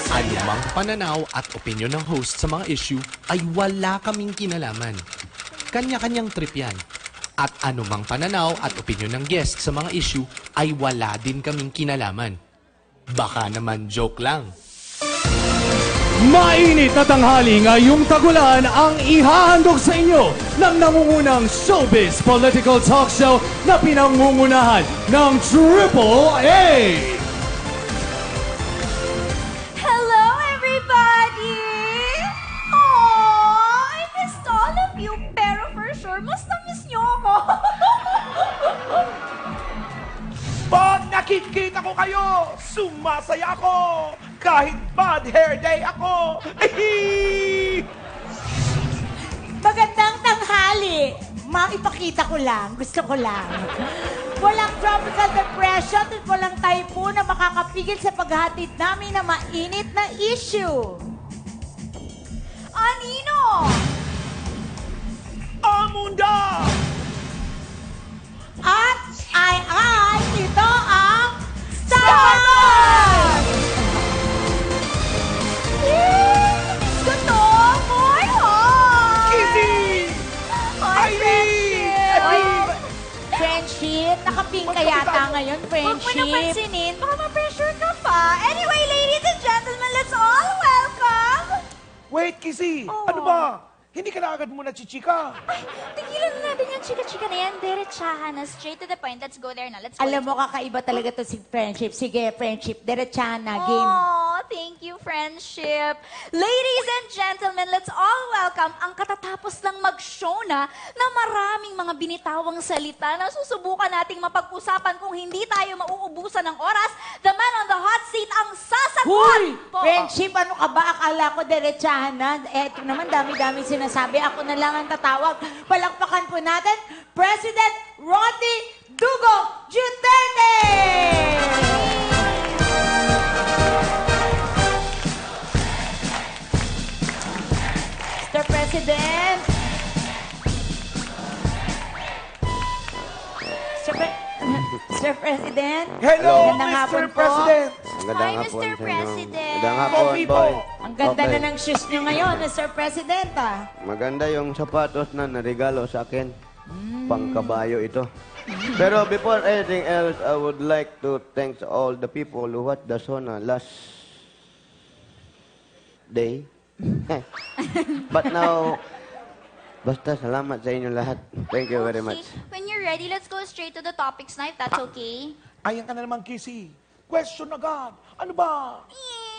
Anumang pananaw at opinyon ng host sa mga issue ay wala kaming kinalaman. Kanya-kanyang trip yan. At anumang pananaw at opinyon ng guest sa mga issue ay wala din kaming kinalaman. Baka naman joke lang. Mainit na tanghali ngayong tagulan ang ihahandog sa inyo ng nangungunang showbiz political talk show na pinangungunahan ng Triple A. Hello, everybody! Aww, I missed all of you, pero for sure, mas na-miss niyo ako. Pag nakikita ko kayo, sumasaya ako. Kahit bad hair day ako. Magandang tanghali. Maipakita ko lang, gusto ko lang. Walang tropical depression at walang typhoon na makakapigil sa paghatid namin na mainit na issue. Anino! Amunda! At ito ang Starbucks! Gusto! Boy! Kizzy! Hi, Irene! Friendship, nakapink ka yata ngayon, Huwag mo na friendship. pansinin, baka ma-pressure ka pa. Anyway, ladies and gentlemen, let's all welcome... Wait, Kizzy! Oh. Ano ba? Hindi ka na agad muna chichika. Ay, tigilan na natin yung chika-chika na yan. Diretsahan na, straight to the point. Let's go there na. Let's go. Alam mo, let's go. kakaiba talaga to si friendship. Sige, friendship, diretsahan na, game. Oh, thank you, friendship. Ladies and gentlemen, let's all welcome ang katatapos lang mag-show na maraming mga binitawang salita na susubukan nating mapag-usapan kung hindi tayo mauubusan ng oras. The man on the hot seat ang sasagot. Hoy! Po. Friendship, ano ka ba? Akala ko diretsahan na. Eto naman, dami-dami sinasabi. Ako na lang ang tatawag. Palakpakan po natin, President Rodney Dugo Duterte! Mr. President! Mr. President! Hello, Magandang hapon Mr. po. President! Hi, Mr. President. Magandang hapon, Coffee po. boy. Ang ganda Okay. na ng shoes nyo ngayon, Mr. President, ah. Maganda yung sapatos na narigalo sa akin. Pangkabayo ito. Pero before anything else, I would like to thank all the people who watched the Sona last day. But now, basta salamat sa inyo lahat. Thank you very much. Okay, when you're ready, let's go straight to the topics na, if that's okay. Ayan ka na naman, Kizzy. Question agad. Ano ba?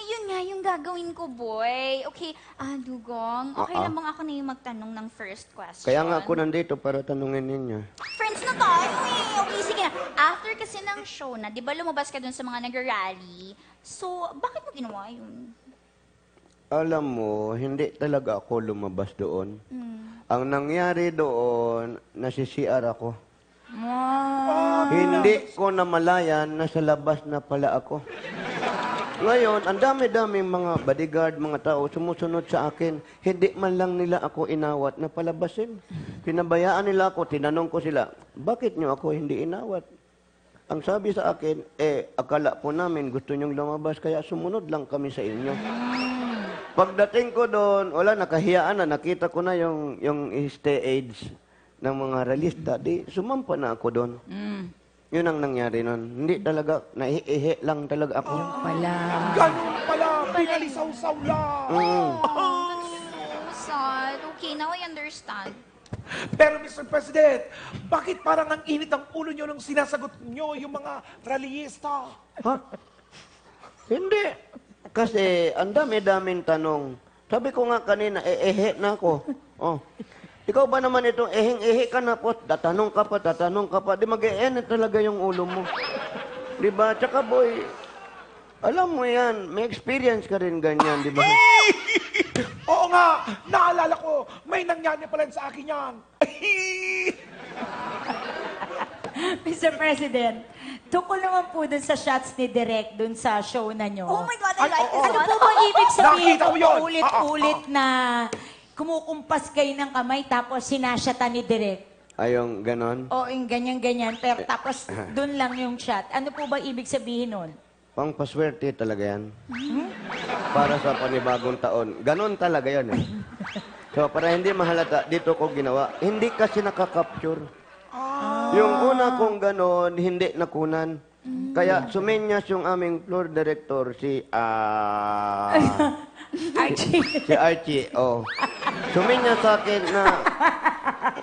Yun nga yung gagawin ko, boy. Okay, Dugong, okay lang bang ako na yung magtanong ng first question? Kaya nga ako nandito para tanungin ninyo. Friends na tayo eh. Okay, sige na. After kasi ng show na, di ba lumabas ka dun sa mga nag-rally? So, bakit mo ginawa yun? Alam mo, hindi talaga ako lumabas doon. Ang nangyari doon, nasi-CR ako. Hindi ko namalayan na sa labas na pala ako. Ngayon, ang dami-daming mga bodyguard, mga tao sumusunod sa akin. Hindi man lang nila ako inawat na palabasin. Pinabayaan nila ako, tinanong ko sila, bakit nyo ako hindi inawat? Ang sabi sa akin, akala po namin gusto nyong lumabas, kaya sumunod lang kami sa inyo. Pagdating ko doon, wala, nakahiyaan na, nakita ko na yung stage ng mga realista, di sumampa na ako doon. Yun ang nangyari nun. Hindi talaga, naiihi lang talaga ako. Wala. Ganun pala. Pinalisaw-saw lang. So sad. Okay, now I understand. Pero Mr. President, bakit parang ang init ang ulo nyo nung sinasagot nyo yung mga rallyista? Ha? Hindi. Kasi ang dami-daming tanong. Sabi ko nga kanina, na ako. Oh. Ikaw ba naman itong ehing-ehe ka na po, tatanong ka pa, di mag-e-end talaga yung ulo mo. Di ba? Tsaka boy, alam mo yan, may experience ka rin ganyan, di ba? Oo nga, naalala ko, may nangyari pala sa akin yan. Mr. President, tukol naman po dun sa shots ni Direk dun sa show na nyo. Oh my God, I like this Ano one. po ba ibig sabihin Nakita ko yun. ulit-ulit na kumukumpas kayo ng kamay tapos sinasyata ni Direk? Ayong ganon. O yung ganyan-ganyan, pero tapos dun lang yung shot. Ano po ba ibig sabihin nun? Pangpaswerte talaga yan. Para sa panibagong taon. Ganon talaga yan eh. So, para hindi mahalata, dito ko ginawa. Hindi kasi nakakapture. Yung una kong ganon, hindi nakunan. Kaya sumenyas yung aming floor director, si Archie. si Archie. Oh. Sumenyas sa akin na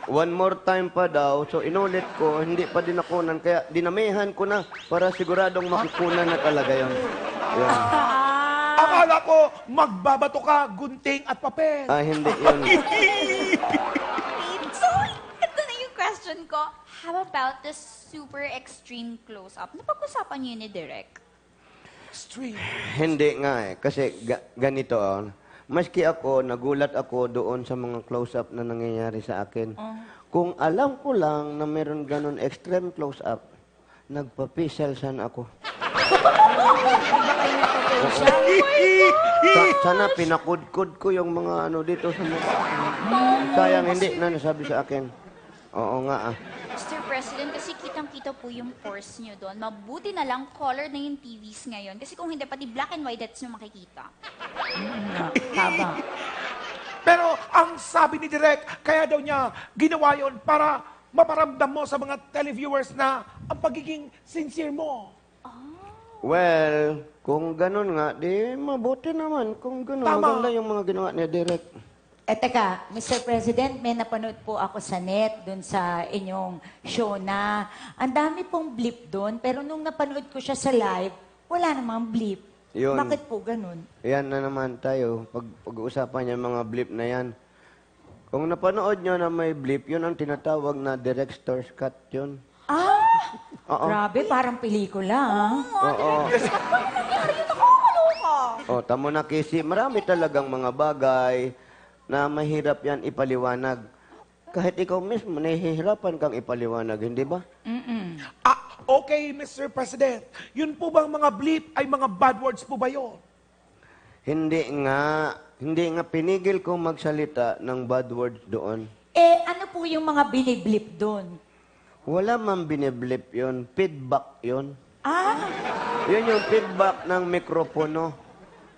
one more time pa daw. So, inulit ko, hindi pa din nakunan. Kaya dinamihan ko na para siguradong makukunan na talaga yun. Yun. Akala ko, magbabato ka, gunting at papel. Hindi yun. So, ito na yung question ko. How about the super extreme close-up? Napag-usapan niyo yun ni Direk? Stream. Hindi nga eh. Kasi ganito maski ako, nagulat ako doon sa mga close-up na nangyayari sa akin. Kung alam ko lang na meron ganun extreme close-up, nagpa-facial ako. Sana pinakudkod ko yung mga ano dito sa mukha. Sayang hindi na nasabi sa akin. Oo nga Mr. President, kasi kitang-kita po yung force niyo doon. Mabuti na lang color na yung TVs ngayon. Kasi kung hindi, pati black and white that's yung makikita. Tama. Pero ang sabi ni Direk, kaya daw niya ginawa yon para maparamdam mo sa mga televiewers na ang pagiging sincere mo. Well, kung ganun nga, di mabuti naman. Kung ganun, Tama. maganda yung mga ginawa ni Direk. Teka, Mr. President, may napanood po ako sa net dun sa inyong show na ang dami pong blip dun, pero nung napanood ko siya sa live, wala namang blip. Yun. Bakit po ganun? Yan na naman tayo. Pag-uusapan niya mga blip na yan. Kung napanood nyo na may blip, yun ang tinatawag na director's cut yun. Oo. Grabe, parang pelikula, ah. Oo. Oh, tamo na kasi marami talagang mga bagay na mahirap yan ipaliwanag. Kahit ikaw mismo, nahihirapan kang ipaliwanag, hindi ba? Okay, Mr. President. Yun po bang mga bleep ay mga bad words po ba yun? Hindi nga pinigil ko magsalita ng bad words doon. Ano po yung mga biniblip dun? Wala man biniblip yun, feedback yun. Ah, Yun yung feedback ng mikropono.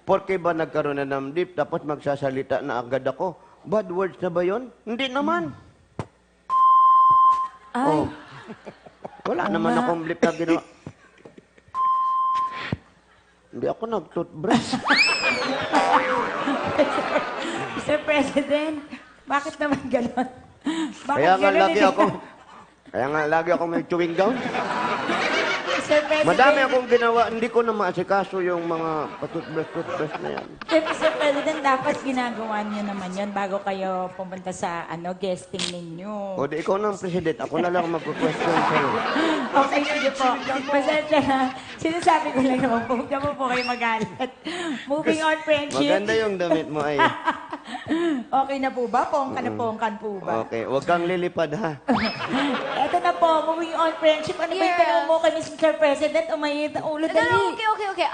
Porke ba nagkaroon na ng blip, tapos magsasalita na agad ako? Bad words na ba yun? Hindi naman. ay. Wala naman akong blip na ginawa. Hindi ako nag-toothbrush. Mr. President, bakit naman ganon? Bakit Kaya nga ganon lagi hindi- ako, may chewing gum. Mr. President, Madami akong ginawa, hindi ko na maasikaso yung mga patutbrush na yan. Mr. President, dapat ginagawa niyo naman yan bago kayo pumunta sa guesting ninyo. O di ikaw na ang president, ako na lang magko-question sa'yo. Okay, sige po. Pasensya na. Sinasabi ko lang naman po, huwag naman po kayo magalit. Moving on, friendship. Maganda yung damit mo ay. Okay na po ba? Pongkan po ba? Okay, huwag kang lilipad ha. Eto na po, moving on, friendship. Ano ba yung Yes. tanong mo kay Mr. President? Umayit ang ulo, No, dali. okay.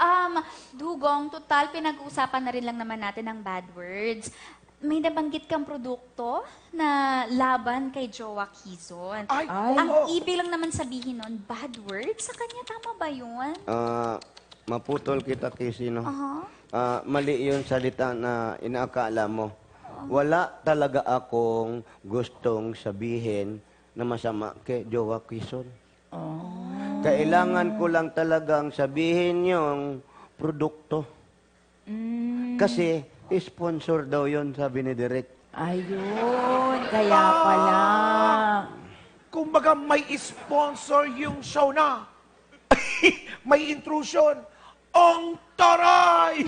Dugong, total, pinag-uusapan na rin lang naman natin ng bad words. May nabanggit kang produkto na laban kay Jowa Quezon. Ay, Ang oo. ibig lang naman sabihin nun, bad words? Sa kanya, tama ba yun? Maputol kita kasi no. Aha. Mali yung salita na inaakala mo. Wala talaga akong gustong sabihin na masama kay Jowa Quezon. Kailangan ko lang talagang sabihin yung produkto. Kasi sponsor daw yon sabi ni Direk. Ayun, kaya pala. Kumbaga may sponsor yung show na. May intrusion. Ang taray!